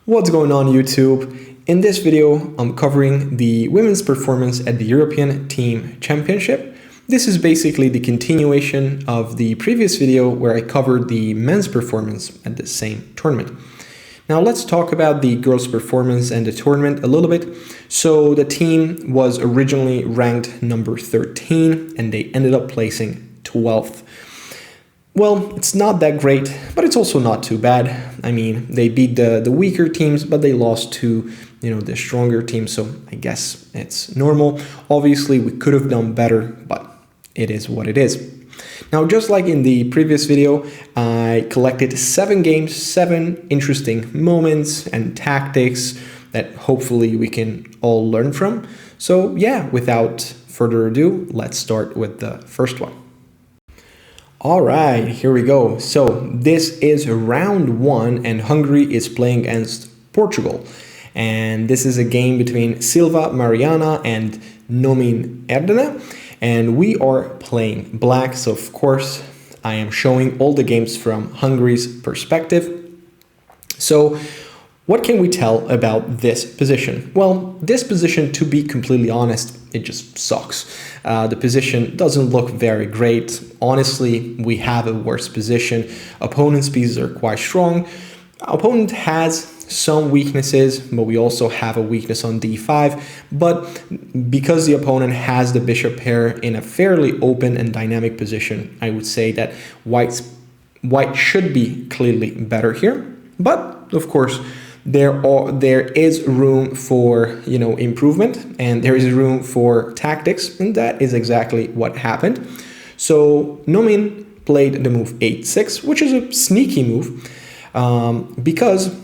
What's going on YouTube? In this video, I'm covering the women's performance at the European Team Championship. This is basically the continuation of the previous video where I covered the men's performance at the same tournament. Now let's talk about the girls' performance and the tournament a little bit. So the team was originally ranked number 13 and they ended up placing 12th. Well, it's not that great, but it's also not too bad. I mean, they beat the weaker teams, but they lost to, the stronger teams, so I guess it's normal. Obviously, we could have done better, but it is what it is. Now, just like in the previous video, I collected 7 games, 7 interesting moments and tactics that hopefully we can all learn from. So yeah, without further ado, let's start with the first one. All right, here we go. So this is round 1 and Hungary is playing against Portugal. And this is a game between Silva Mariana and Nomin Erdene. And we are playing black. So of course, I am showing all the games from Hungary's perspective. So what can we tell about this position? Well, this position, to be completely honest, it just sucks. The position doesn't look very great. Honestly, we have a worse position. Opponent's pieces are quite strong. Opponent has some weaknesses, but we also have a weakness on d5. But because the opponent has the bishop pair in a fairly open and dynamic position, I would say that white should be clearly better here. But of course, there is room for improvement, and there is room for tactics, and that is exactly what happened. So Nomin played the move 8-6, which is a sneaky move because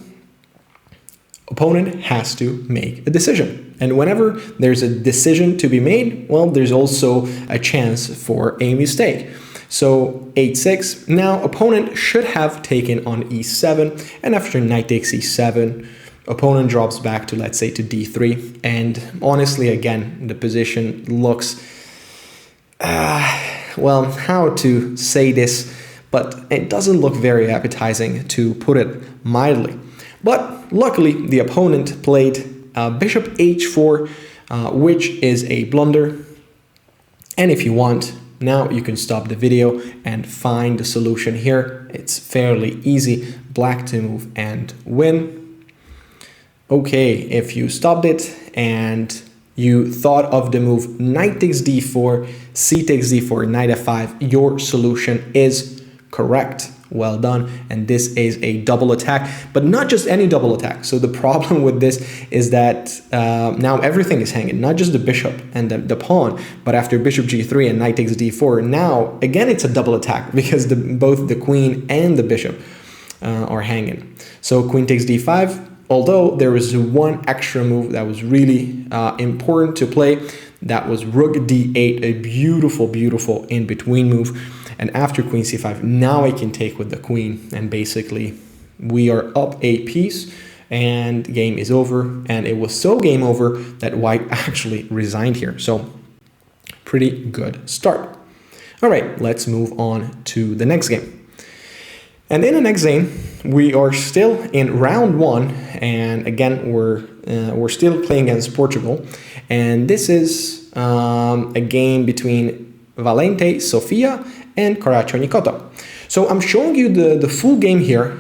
opponent has to make a decision, and whenever there's a decision to be made, well, there's also a chance for a mistake. So 8-6, now opponent should have taken on e7, and after knight takes e7, opponent drops back to, let's say, to d3, and honestly, again, the position looks, well, how to say this, but it doesn't look very appetizing, to put it mildly. But luckily, the opponent played bishop h4, which is a blunder, and if you want, now you can stop the video and find the solution here. It's fairly easy. Black to move and win. Okay, if you stopped it and you thought of the move knight takes d4, c takes d4, knight f5, your solution is correct. Well done. And this is a double attack, but not just any double attack. So the problem with this is that now everything is hanging, not just the bishop and the pawn, but after bishop g3 and knight takes d4, now again it's a double attack because both the queen and the bishop are hanging. So queen takes d5, although there was one extra move that was really important to play. That was rook d8, a beautiful, beautiful in-between move. And after queen c5, now I can take with the queen, and basically we are up a piece and game is over. And it was so game over that white actually resigned here. So pretty good start. All right, let's move on to the next game. And in the next game, we are still in round 1, and again we're still playing against Portugal, and this is a game between Valente Sofia and Caraccio Nicota. So I'm showing you the full game here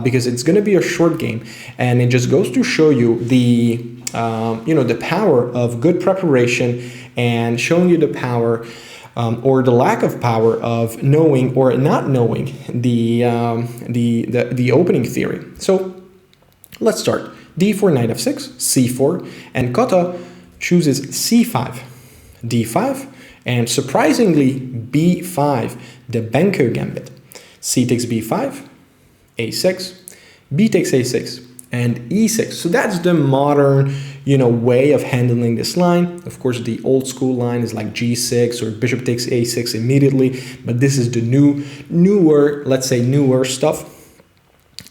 because it's going to be a short game, and it just goes to show you the the power of good preparation, and showing you the power or the lack of power of knowing or not knowing the opening theory. So let's start. d4, knight f6, c4, and Kota chooses c5, d5, and surprisingly b5, the Benko gambit. C takes b5, a6, b takes a6, and e6. So that's the modern way of handling this line. Of course, the old school line is like g6 or bishop takes a6 immediately, but this is the newer, let's say newer stuff.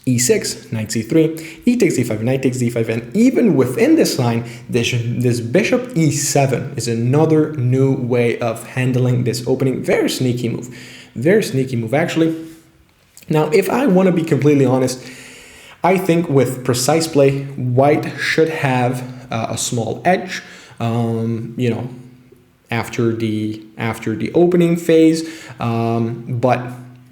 e6, knight c3, e takes d5, knight takes d5, and even within this line, this bishop e7 is another new way of handling this opening. Very sneaky move actually. Now, if I want to be completely honest, I think with precise play, white should have a small edge, you know, after the opening phase, but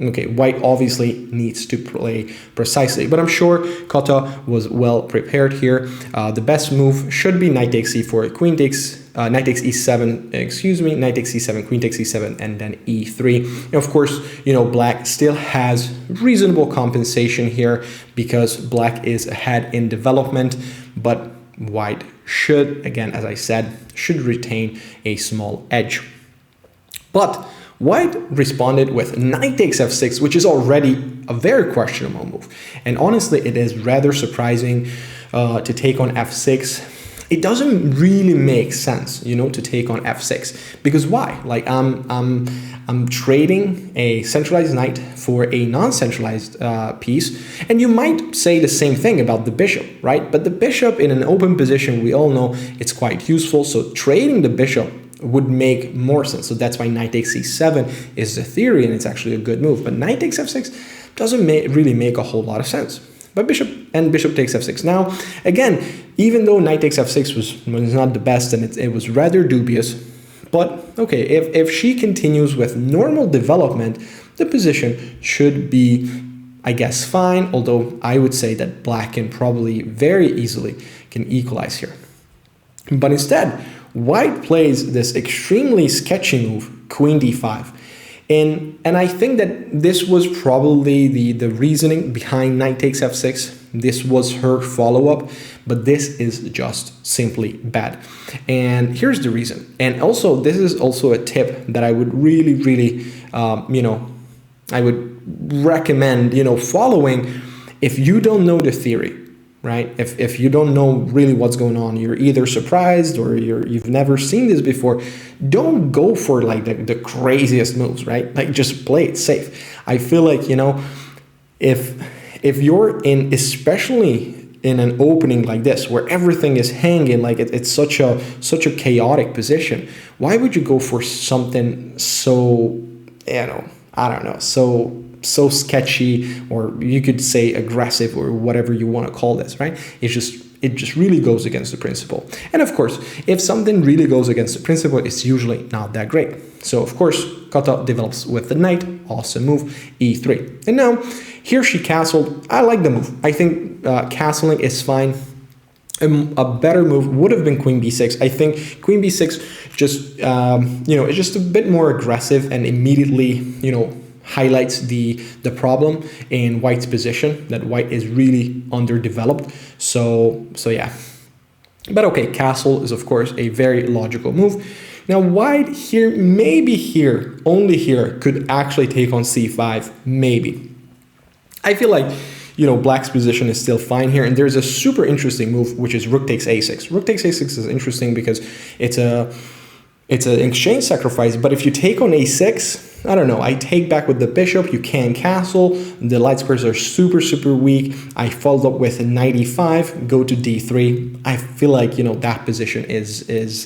okay, white obviously needs to play precisely, but I'm sure Kota was well prepared here. The best move should be knight takes c4, queen takes, knight takes e7, excuse me, knight takes e7, queen takes e7, and then e3. And of course, you know, black still has reasonable compensation here because black is ahead in development, but white should, again, as I said, should retain a small edge. But white responded with knight takes f6, which is already a very questionable move. And honestly, it is rather surprising to take on f6. It doesn't really make sense, you know, to take on f6. Because why? Like, I'm trading a centralized knight for a non-centralized piece. And you might say the same thing about the bishop, right? But the bishop in an open position, we all know it's quite useful. So trading the bishop would make more sense. So that's why knight takes c7 is the theory, and it's actually a good move. But knight takes f6 doesn't really make a whole lot of sense. But bishop takes f6. Now, again, even though knight takes f6 was not the best and it was rather dubious, but okay, if she continues with normal development, the position should be, I guess, fine, although I would say that black can probably very easily can equalize here. But instead, white plays this extremely sketchy move, queen d5. And I think that this was probably the reasoning behind knight takes f6. This was her follow-up, but this is just simply bad. And here's the reason. And also, this is also a tip that I would really, you know, I would recommend, you know, following if you don't know the theory. Right? If you don't know really what's going on, you're either surprised or you've never seen this before, don't go for like the craziest moves, right? Like just play it safe. I feel like, you know, if you're in, especially in an opening like this where everything is hanging, like it's such a chaotic position, why would you go for something so, you know, I don't know, so sketchy, or you could say aggressive, or whatever you want to call this, right? It just really goes against the principle. And of course, if something really goes against the principle, it's usually not that great. So of course, Kota develops with the knight, awesome move, e3. And now, here she castled. I like the move. I think castling is fine. A better move would have been queen b6. I think queen b6 just, you know, it's just a bit more aggressive and immediately, you know, highlights the problem in white's position, that white is really underdeveloped. So yeah. But okay, castle is of course a very logical move. Now white here, maybe here, only here, could actually take on c5, maybe. I feel like, you know, black's position is still fine here, and there's a super interesting move, which is rook takes a6. Rook takes a6 is interesting because it's an exchange sacrifice, but if you take on a6, I don't know, I take back with the bishop, you can castle, the light squares are super weak, I followed up with a knight e5, go to d3. I feel like, you know, that position is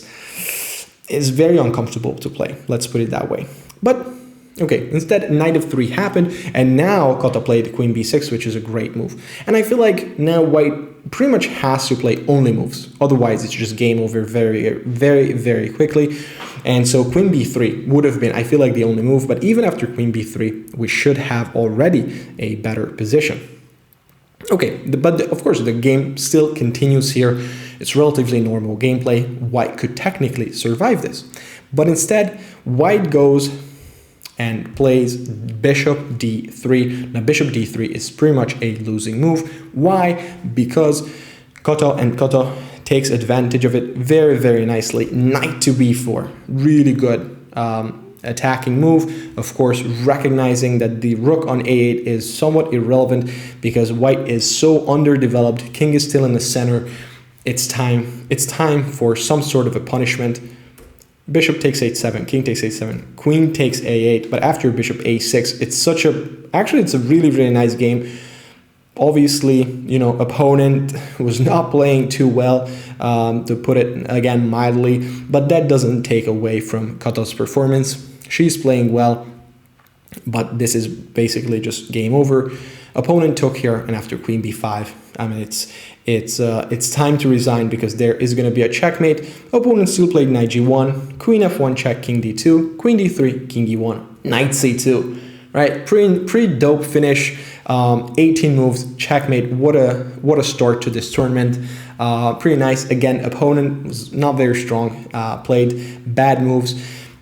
very uncomfortable to play, let's put it that way. But okay, instead knight f3 happened, and now Kota played queen b6, which is a great move. And I feel like now white pretty much has to play only moves, otherwise it's just game over very quickly. And so queen b3 would have been, I feel like, the only move, but even after queen b3, we should have already a better position. Okay, but of course the game still continues here. It's relatively normal gameplay. White could technically survive this, but instead white goes and plays bishop d3. Now bishop d3 is pretty much a losing move. Why? Because Kota takes advantage of it very nicely. Knight to b4, really good attacking move. Of course, recognizing that the rook on a8 is somewhat irrelevant because white is so underdeveloped. King is still in the center. It's time for some sort of a punishment. Bishop takes h7, king takes h7, queen takes a8, but after bishop a6, it's a really nice game. Obviously, you know, opponent was not playing too well, to put it again mildly, but that doesn't take away from Kota's performance. She's playing well, but this is basically just game over. Opponent took here, and after queen b5, I mean, it's time to resign because there is going to be a checkmate. Opponent still played knight g1, queen f1 check, king d2, queen d3, king e1, knight c2, right? Pretty dope finish. 18 moves, checkmate. What a start to this tournament. Pretty nice. Again, opponent was not very strong. Played bad moves.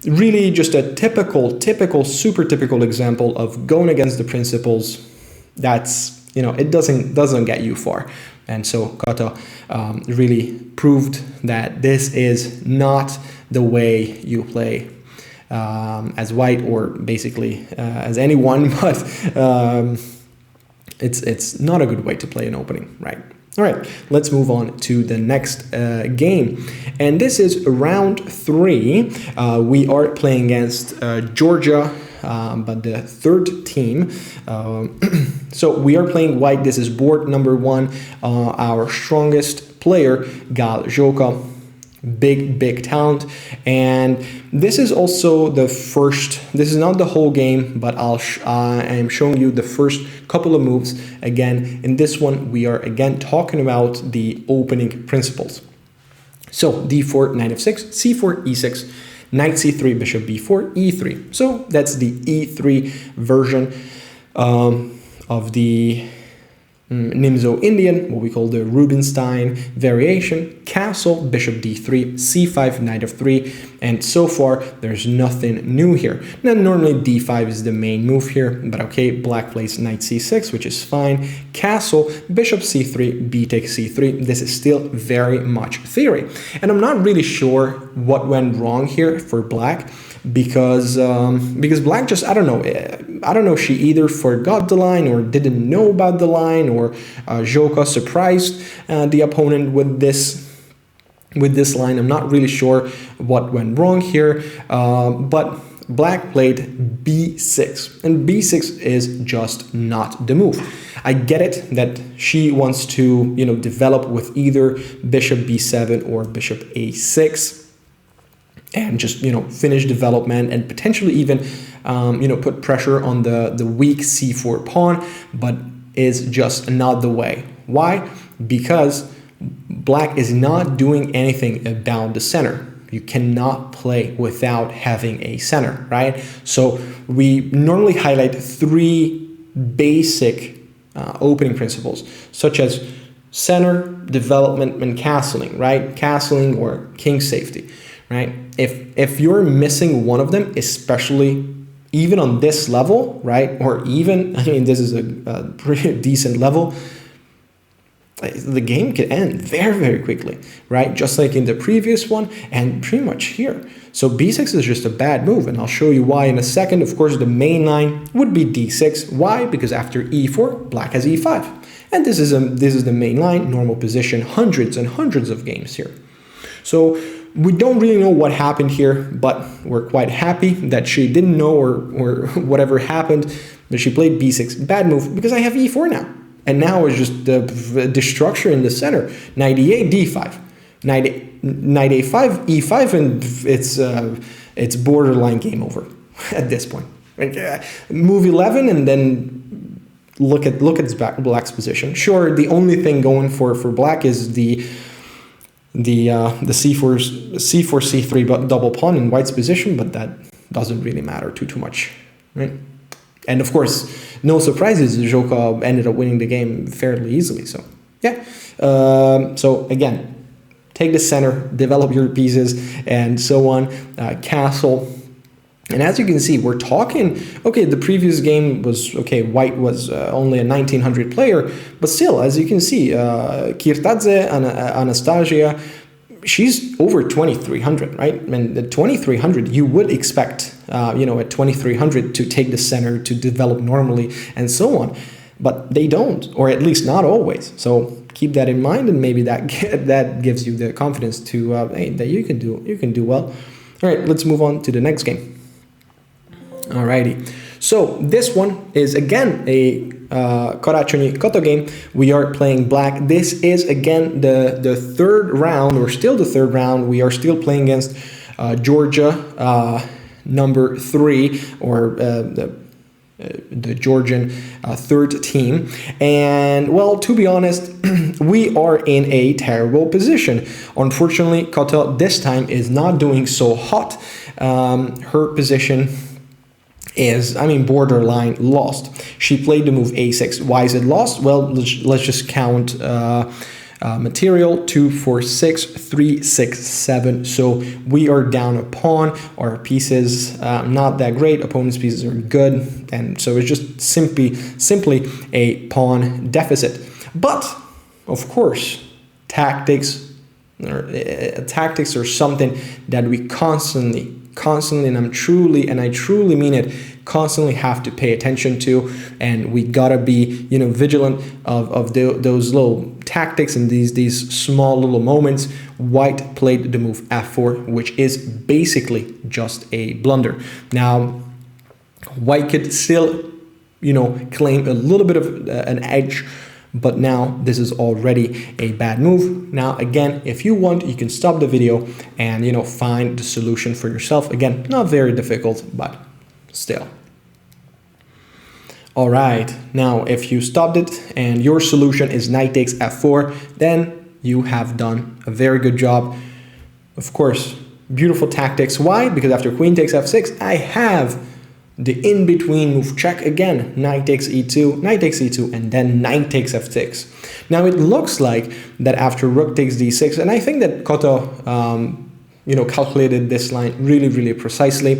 Really, just a super typical example of going against the principles. That's, it doesn't get you far. And so Kata really proved that this is not the way you play as white, or basically as anyone, but it's not a good way to play an opening, right? All right, let's move on to the next game. And this is round 3. We are playing against Georgia, but the third team. So we are playing white. This is board number 1. Our strongest player, Gal Joka. Big talent. And this is also the first, this is not the whole game, but I am showing you the first couple of moves. Again, in this one, we are again talking about the opening principles. So d4, knight f6, c4, e6, knight c3, bishop b4, e3. So that's the e3 version of the Nimzo-Indian, what we call the Rubinstein variation. Castle, bishop d3, c5, knight f3, and so far there's nothing new here. Now normally d5 is the main move here, but okay, black plays knight c6, which is fine. Castle, bishop c3, b takes c3. This is still very much theory, and I'm not really sure what went wrong here for black, because black just, I don't know, she either forgot the line or didn't know about the line, or Joka surprised the opponent with this line. I'm not really sure what went wrong here, but black played b6, and b6 is just not the move. I get it that she wants to, develop with either bishop b7 or bishop a6, and just, finish development and potentially even, put pressure on the weak c4 pawn, but is just not the way. Why? Because black is not doing anything about the center. You cannot play without having a center, right? So we normally highlight 3 basic opening principles, such as center, development, and castling, right? Castling or king safety. Right? If you're missing one of them, especially even on this level, right? Or even, this is a pretty decent level, the game can end very, very quickly, right? Just like in the previous one and pretty much here. So b6 is just a bad move, and I'll show you why in a second. Of course, the main line would be d6. Why? Because after e4, black has e5. And this is the main line, normal position, hundreds and hundreds of games here. So we don't really know what happened here, but we're quite happy that she didn't know or whatever happened, that she played b6. Bad move, because I have e4 now. And now it's just the structure in the center. Knight e8, d5. Knight a5, e5, and it's borderline game over at this point. Move 11, and then look at black's position. Sure, the only thing going for black is the c4 c3 double pawn in white's position, but that doesn't really matter too much, right? And of course, no surprises, Joka ended up winning the game fairly easily. So yeah, so again, take the center, develop your pieces, and so on. Castle. And as you can see, we're talking, okay, the previous game was, okay, white was only a 1900 player, but still, as you can see, Kirtadze, Anastasia, she's over 2300, right? And the 2300, you would expect, at 2300 to take the center, to develop normally, and so on. But they don't, or at least not always. So keep that in mind, and maybe that gives you the confidence to, hey, that you can do well. All right, let's move on to the next game. Alrighty, so this one is again a Karachonyi Koto game. We are playing black. This is again the third round, or still the third round. We are still playing against Georgia, number 3, or the Georgian third team. And well, to be honest, we are in a terrible position. Unfortunately, Kota this time is not doing so hot. Her position is, I mean, borderline lost. She played the move a6. Why is it lost? Well, let's just count material: 2, 4, 6, 3, 6, 7. So we are down a pawn. Our pieces not that great. Opponent's pieces are good, and so it's just simply a pawn deficit. But of course, tactics are something that we constantly, and I truly mean it, constantly have to pay attention to, and we gotta be, you know, vigilant of those little tactics and these small little moments. White played the move f4, which is basically just a blunder. Now, White could still, you know, claim a little bit of an edge, but now this is already a bad move. Now, again, if you want, you can stop the video and, you know, find the solution for yourself. Again, not very difficult, but still. All right, now if you stopped it and your solution is knight takes f4, then you have done a very good job. Of course, beautiful tactics. Why? Because after queen takes f6, I have the in-between move check again. Knight takes e2, and then knight takes f6. Now it looks like that after rook takes d6, and I think that Kota, you know, calculated this line really precisely,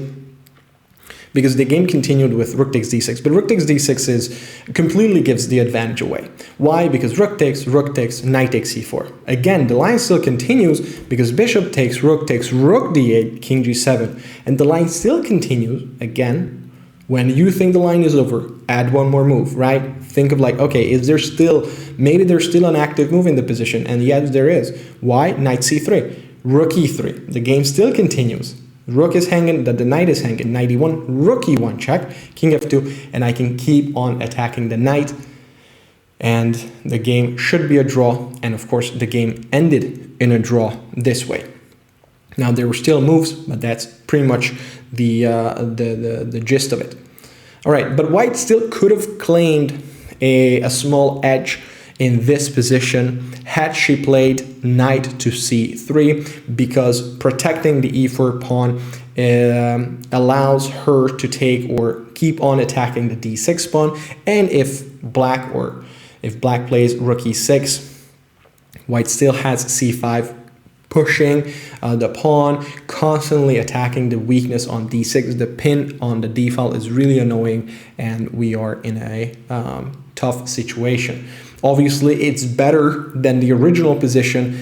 because the game continued with rook takes d6, but rook takes d6 completely gives the advantage away. Why? Because rook takes, knight takes c4. Again, the line still continues because bishop takes rook d8, king g7, and the line still continues. Again, when you think the line is over, add one more move, right? Think of like, okay, is there still, maybe there's still an active move in the position, and yes, there is. Why? Knight c3, rook e3, the game still continues. Rook is hanging, the knight is hanging, knight e1, rook e1 check, king f2, and I can keep on attacking the knight, and the game should be a draw, and of course the game ended in a draw this way. Now there were still moves, but that's pretty much the gist of it. All right, but White still could have claimed a small edge in this position had she played knight to c3, because protecting the e4 pawn allows her to take or keep on attacking the d6 pawn, and if black plays rook e6, White still has c5, pushing the pawn, constantly attacking the weakness on d6. The pin on the d file is really annoying, and we are in a tough situation. Obviously, it's better than the original position,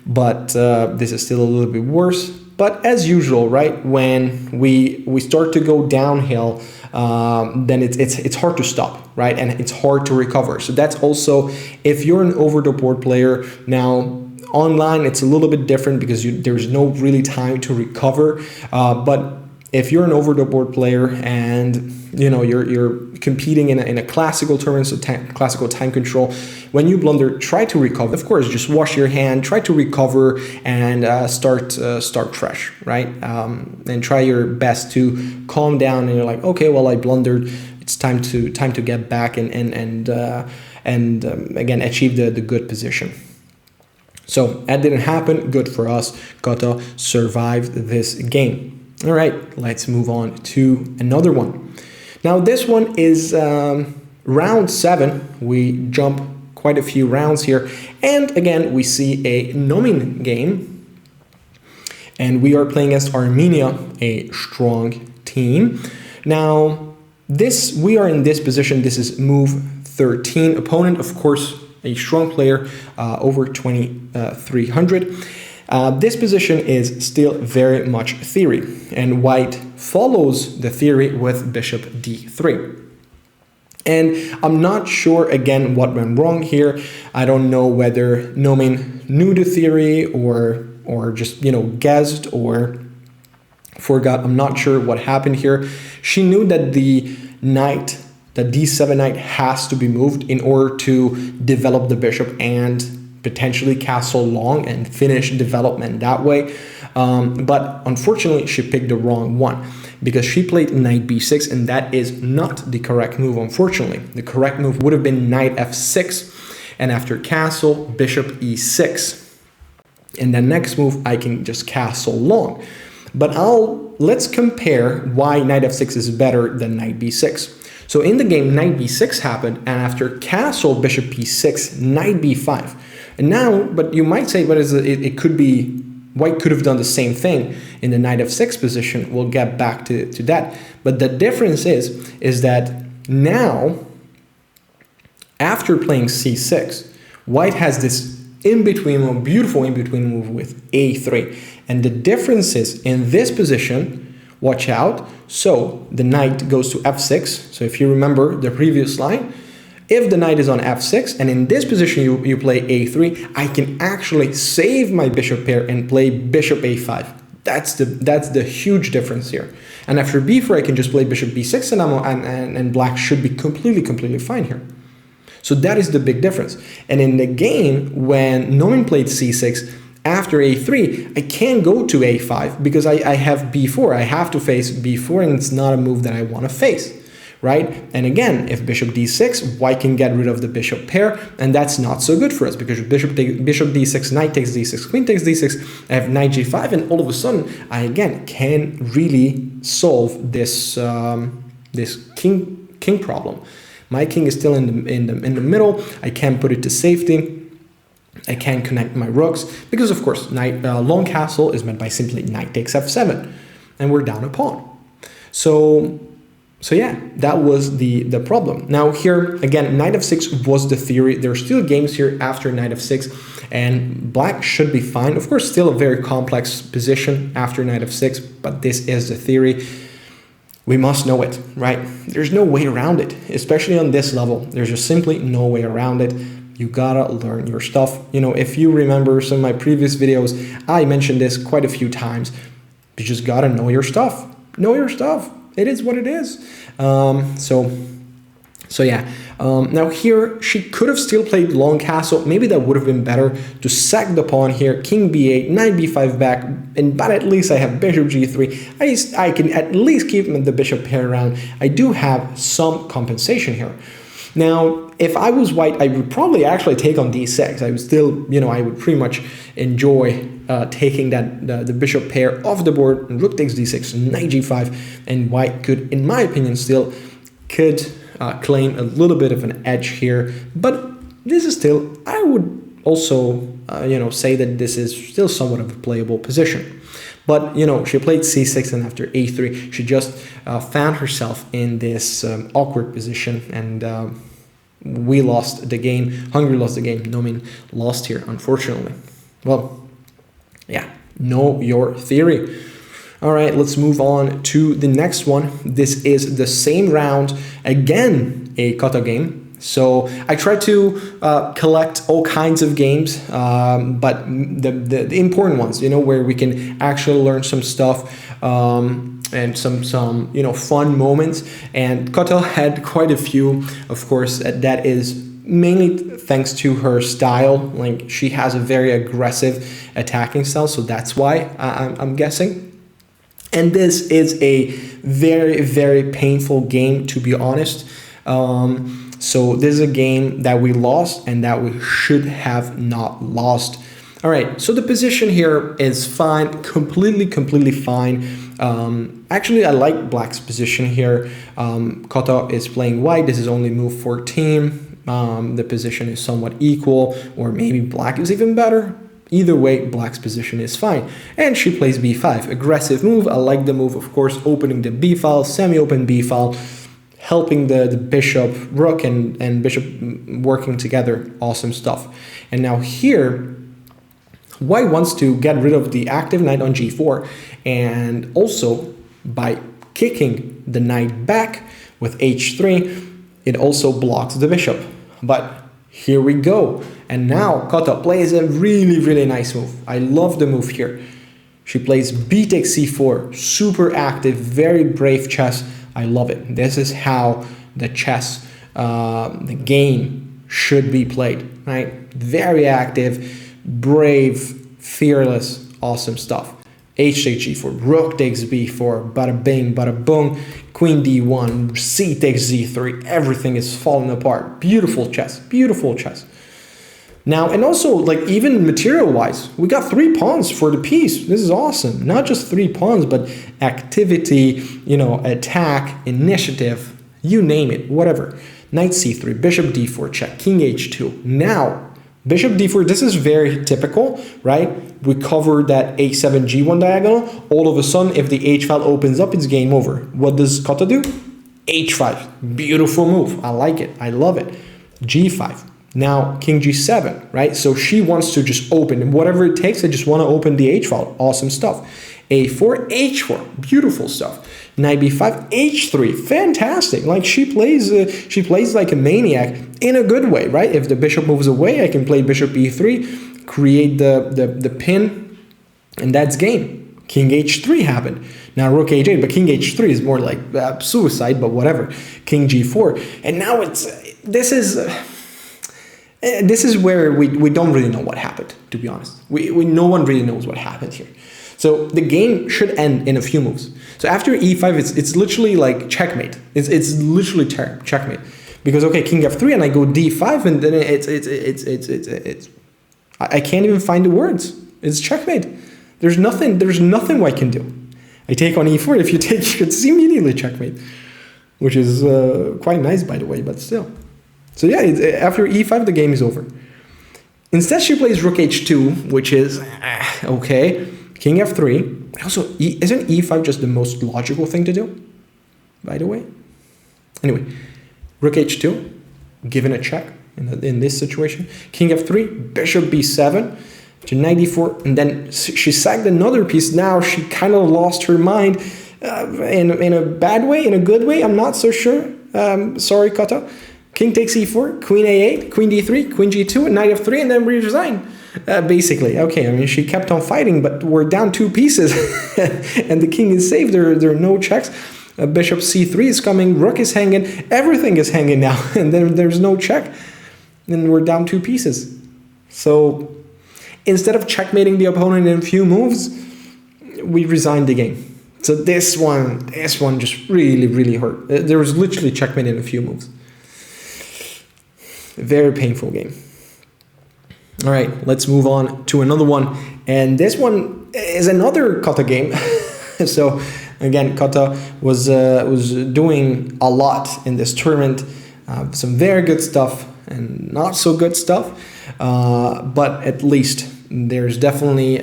but this is still a little bit worse. But as usual, right, when we start to go downhill, then it's hard to stop, right, and it's hard to recover. So that's also, if you're an over the board player now. Online, it's a little bit different because there's no really time to recover. But if you're an over the board player and you know you're competing in a classical tournament, so classical time control, when you blunder, try to recover. Of course, just wash your hand, try to recover, and start fresh, right? And try your best to calm down. And you're like, okay, well, I blundered. It's time to get back and again achieve the good position. So that didn't happen. Good for us. Kota survived this game. All right, let's move on to another one. Now this one is round 7. We jump quite a few rounds here. And again, we see a Nomin game. And we are playing against Armenia, a strong team. Now, we are in this position. This is move 13. Opponent, of course, a strong player, over 2,300. This position is still very much theory, and White follows the theory with bishop d3. And I'm not sure, again, what went wrong here. I don't know whether Nomin knew the theory or just, you know, guessed or forgot. I'm not sure what happened here. She knew that the d7 knight has to be moved in order to develop the bishop and potentially castle long and finish development that way. But unfortunately, she picked the wrong one. because she played knight b6, and that is not the correct move, unfortunately. The correct move would have been knight f6, and after castle, bishop e6. And the next move, I can just castle long. But let's compare why knight f6 is better than knight b6. So in the game, knight b6 happened, and after castle, bishop p6, knight b5. And now, but you might say, but it could be, white could have done the same thing in the knight f6 position. We'll get back to that. But the difference is that now, after playing c6, white has this in-between move, beautiful in-between move with a3. And the difference is, in this position, watch out, so the knight goes to f6. So if you remember the previous line, if the knight is on f6, and in this position you play a3, I can actually save my bishop pair and play bishop a5. That's the huge difference here. And after b4, I can just play bishop b6, and black should be completely fine here. So that is the big difference. And in the game, when Nomin played c6, after a3, I can't go to a5 because I have b4. I have to face b4, and it's not a move that I want to face, right? And again, if bishop d6, white can get rid of the bishop pair, and that's not so good for us because bishop d6, knight takes d6, queen takes d6, I have knight g5, and all of a sudden, I again can really solve this this king problem. My king is still in the middle. I can't put it to safety. I can't connect my rooks because, of course, long castle is meant by simply knight takes f7, and we're down a pawn. So yeah, that was the problem. Now here again, knight f6 was the theory. There are still games here after knight f6, and black should be fine. Of course, still a very complex position after knight f6, but this is the theory. We must know it, right? There's no way around it, especially on this level. There's just simply no way around it. You gotta learn your stuff. You know, if you remember some of my previous videos, I mentioned this quite a few times. You just gotta know your stuff. Know your stuff. It is what it is. So yeah. Now here, she could have still played long castle. Maybe that would have been better to sack the pawn here. King b8, knight b5 back, but at least I have bishop g3. I can at least keep the bishop pair around. I do have some compensation here. Now, if I was white, I would probably actually take on d6. I would still, I would pretty much enjoy taking the bishop pair off the board, and rook takes d6, knight g5, and white could, in my opinion, still could claim a little bit of an edge here. But this is still, I would also, say that this is still somewhat of a playable position. But, she played c6, and after a3, she just found herself in this awkward position, and we lost the game. Hungary lost the game. Nomin lost here, unfortunately. Well, yeah, know your theory. All right, let's move on to the next one. This is the same round, again, a kata game. So I try to collect all kinds of games, but the important ones, where we can actually learn some stuff and some fun moments. And Kotel had quite a few, of course. That is mainly thanks to her style. Like, she has a very aggressive attacking style, so that's why I'm guessing. And this is a very, very painful game, to be honest. So this is a game that we lost and that we should have not lost. All right, so the position here is fine, completely fine. Actually, I like black's position here. Kota is playing white. This is only move 14. The position is somewhat equal, or maybe black is even better. Either way, black's position is fine. And she plays b5. Aggressive move. I like the move, of course, opening the b file, semi-open b file, helping the bishop, rook, and bishop working together. Awesome stuff. And now here, white wants to get rid of the active knight on g4, and also by kicking the knight back with h3, it also blocks the bishop. But here we go. And now Kota plays a really nice move. I love the move here. She plays b takes c4. Super active, very brave chess. I love it. This is how the chess, the game should be played, right? Very active, brave, fearless, awesome stuff. H takes g4, rook takes b4, bada bing, bada boom, queen d1, c takes z3. Everything is falling apart. Beautiful chess, beautiful chess. Now, and also, like, even material-wise, we got 3 pawns for the piece. This is awesome. Not just 3 pawns, but activity, attack, initiative, you name it, whatever. Knight c3, bishop d4 check, king h2. Now, bishop d4, this is very typical, right? We covered that a7 g1 diagonal. All of a sudden, if the h file opens up, it's game over. What does Kata do? h5. Beautiful move. I like it. I love it. g5. Now, king g7, right? So she wants to just open, and whatever it takes, I just want to open the h file. Awesome stuff. a4, h4, beautiful stuff. Knight b5, h3, fantastic. Like, she plays like a maniac in a good way, right? If the bishop moves away, I can play bishop e3, create the pin, and that's game. King h3 happened. Now rook h8, but king h3 is more like suicide, but whatever. King g4, and now this is where we don't really know what happened, to be honest. No one really knows what happened here. So the game should end in a few moves. So after e5, it's literally like checkmate. It's literally checkmate. Because, okay, king f3, and I go d5, and then I can't even find the words. It's checkmate. There's nothing I can do. I take on e4. If you take, it's immediately checkmate, which is quite nice, by the way, but still. So yeah, after e5, the game is over. Instead, she plays rook h2, which is okay. King f3. Also, isn't e5 just the most logical thing to do, by the way? Anyway, rook h2, given a check in this situation. King f3, bishop b7, to knight d4, and then she sacked another piece. Now she kind of lost her mind in a bad way, in a good way. I'm not so sure. Sorry, Kata. King takes e4, queen a8, queen d3, queen g2, and knight f3, and then we resign. Basically, okay, I mean, she kept on fighting, but we're down 2 pieces, and the king is safe. There are no checks. Bishop c3 is coming, rook is hanging, everything is hanging now, and then there's no check, and we're down 2 pieces. So instead of checkmating the opponent in a few moves, we resigned the game. So this one just really hurt. There was literally checkmate in a few moves. Very painful game. All right, let's move on to another one. And this one is another Kata game. So again, Kata was doing a lot in this tournament. Some very good stuff and not so good stuff. But at least there's definitely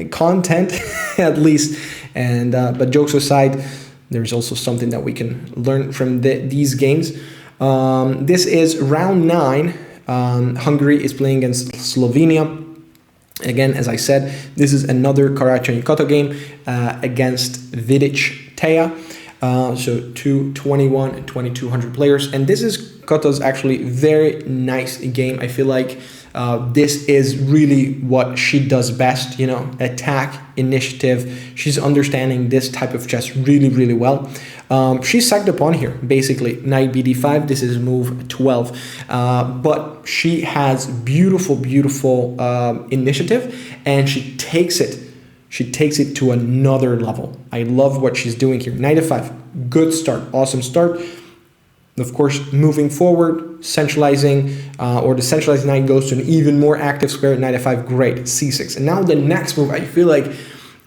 content, at least. And but jokes aside, there's also something that we can learn from these games. This is round 9. Hungary is playing against Slovenia. Again, as I said, this is another Karácsonyi Kata game against Vidic Teja. So 221 and 2200 players. And this is Kata's actually very nice game. I feel like this is really what she does best, attack, initiative. She's understanding this type of chess really well. She's sacked upon here, basically. Knight bd5, this is move 12. But she has beautiful initiative, and she takes it to another level. I love what she's doing here. Knight f5, good start, awesome start. Of course, moving forward, centralizing, or the centralized knight goes to an even more active square. Knight f5, great, c6. And now the next move, I feel like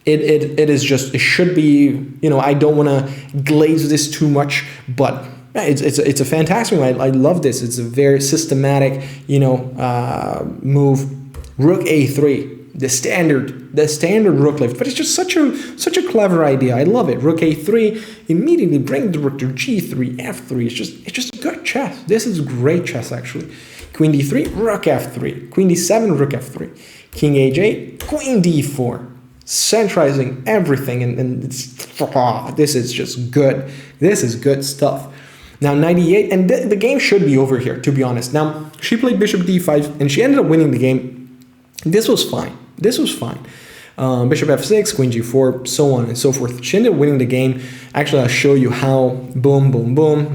it should be, I don't want to glaze this too much, but it's a fantastic move. I love this. It's a very systematic, move. Rook a3. The standard rook lift, but it's just such a clever idea. I love it. Rook a3, immediately bring the rook to g3, f3. It's just good chess. This is great chess, actually. Queen d3, rook f3, queen d7, rook f3, king h8, queen d4, centralizing everything, and this is just good. This is good stuff. Now knight e8, and the game should be over here, to be honest. Now she played bishop d5, and she ended up winning the game. This was fine. Bishop f6, queen g4, so on and so forth. She ended up winning the game. Actually, I'll show you how. Boom,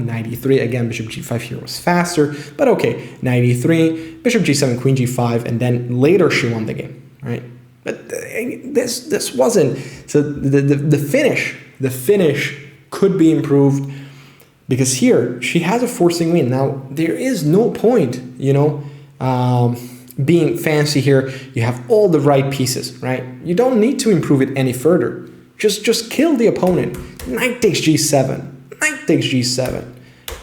knight e3. Again, bishop g5 here was faster, but okay. Knight e3, bishop g7, queen g5, and then later she won the game, right? But this wasn't. So the finish could be improved, because here she has a forcing win. Now there is no point, being fancy here. You have all the right pieces, right? You don't need to improve it any further. Just kill the opponent. Knight takes g7. Knight takes g7.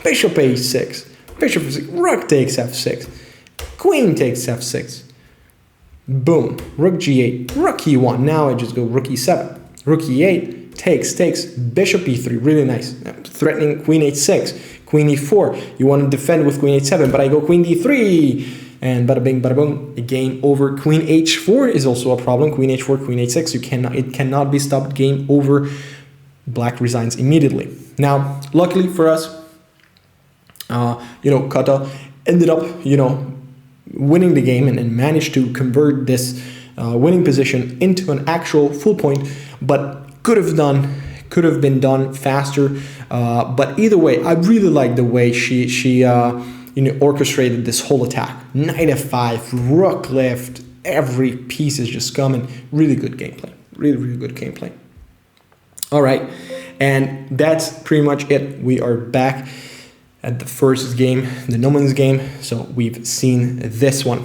Bishop a6. Bishop f6. Rook takes f6. Queen takes f6. Boom. Rook g8. Rook e1. Now I just go rook e7. Rook e8. Takes. Bishop e3. Really nice. Threatening queen h6. Queen e4. You want to defend with queen h7, but I go queen d3. And bada bing, bada boom, game over. Queen h4 is also a problem. Queen h4, queen h6. It cannot be stopped. Game over. Black resigns immediately. Now, luckily for us, Kata ended up, winning the game and managed to convert this winning position into an actual full point, but could have been done faster. But either way, I really like the way she orchestrated this whole attack. Knight f5, rook left, every piece is just coming. Really good gameplay. Really good gameplay. All right, and that's pretty much it. We are back at the first game, the no man's game. So we've seen this one.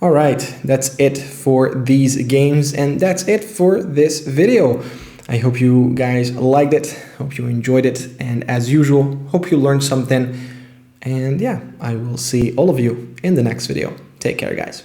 All right, that's it for these games, and that's it for this video. I hope you guys liked it. Hope you enjoyed it, and as usual, hope you learned something. And yeah, I will see all of you in the next video. Take care, guys.